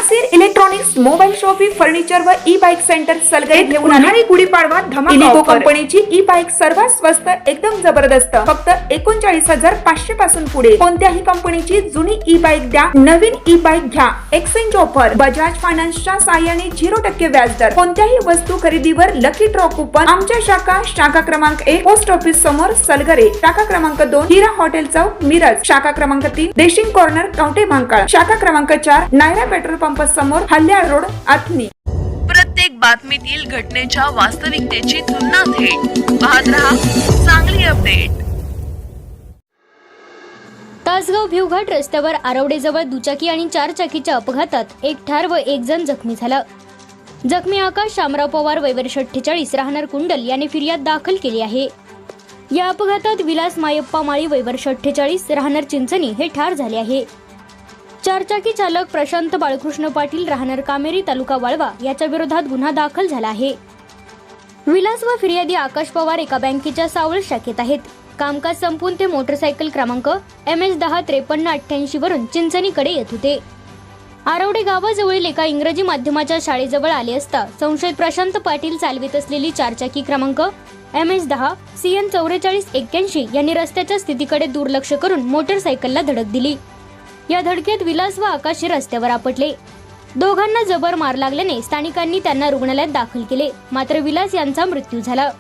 Nasir electronics mobile shoppe furniture व e bike centre Salgare घेऊन आली गुढीपाडवा धमाका इलिको कंपनीची ई बाईक सर्वात स्वस्त एकदम जबरदस्त फक्त 39,500 पासून पुढे कोणत्याही कंपनीची जुनी ई बाईक द्या नवीन ई बाईक घ्या एक्सचेंज ऑफर बजाज फायनान्सच्या साहाय्याने 0% व्याजदर कोणत्याही वस्तू खरेदीवर लकी ड्रॉ कुपन आमच्या शाखा क्रमांक 1 पोस्ट ऑफिस समोर सलगरे शाखा क्रमांक 2 हिरा हॉटेल चौक मिरज शाखा क्रमांक 3 देशिंग कॉर्नर कवठे महांकाळ शाखा क्रमांक 4 नायरा पेट्रोल पंप समोर हल्याळ रोड आथनी। प्रत्येक बातमीतील घटनेच्या वास्तविकतेची तुलना थेट पाहत रहा चांगली अपडेट। तासगाव भिवघाट रस्त्यावर आरवडेजवळ दुचाकी आणि 4 चाकीच्या अपघातात एक ठार व एक जण जखमी झाला। जखमी आकाश शामराव पवार वय वर्ष 48 राहणार कुंडल याने फिर्याद दाखल केली आहे। या अपघातात विलास मायप्पा माळी वय वर्ष 48 राहणार चिंचणी हे ठार झाले आहे। 4 चाकी चालक प्रशांत बाळकृष्ण पाटील राहणार कामेरी तालुका वाळवा याच्या विरोधात गुन्हा दाखल झाला आहे। विलास व फिर्यादी आकाश पवार एका बँकेच्या सावळ शाखेत आहेत। कामकाज संपून ते मोटरसायकल क्रमांक MS105388 वरून चिंचणीकडे येत होते। आरवडे गावाजवळील एका इंग्रजी माध्यमाच्या शाळेजवळ आले असता संशयित प्रशांत पाटील चालवित असलेली 4 चाकी क्रमांक MS10CN4481 यांनी रस्त्याच्या स्थितीकडे दुर्लक्ष करून मोटरसायकलला धडक दिली। या धडकेत विलास व आकाश रस्त्यावर आपटले। दोघांना जबर मार लागल्याने स्थानिकांनी त्यांना रुग्णालयात दाखल केले, मात्र विलास यांचा मृत्यू झाला।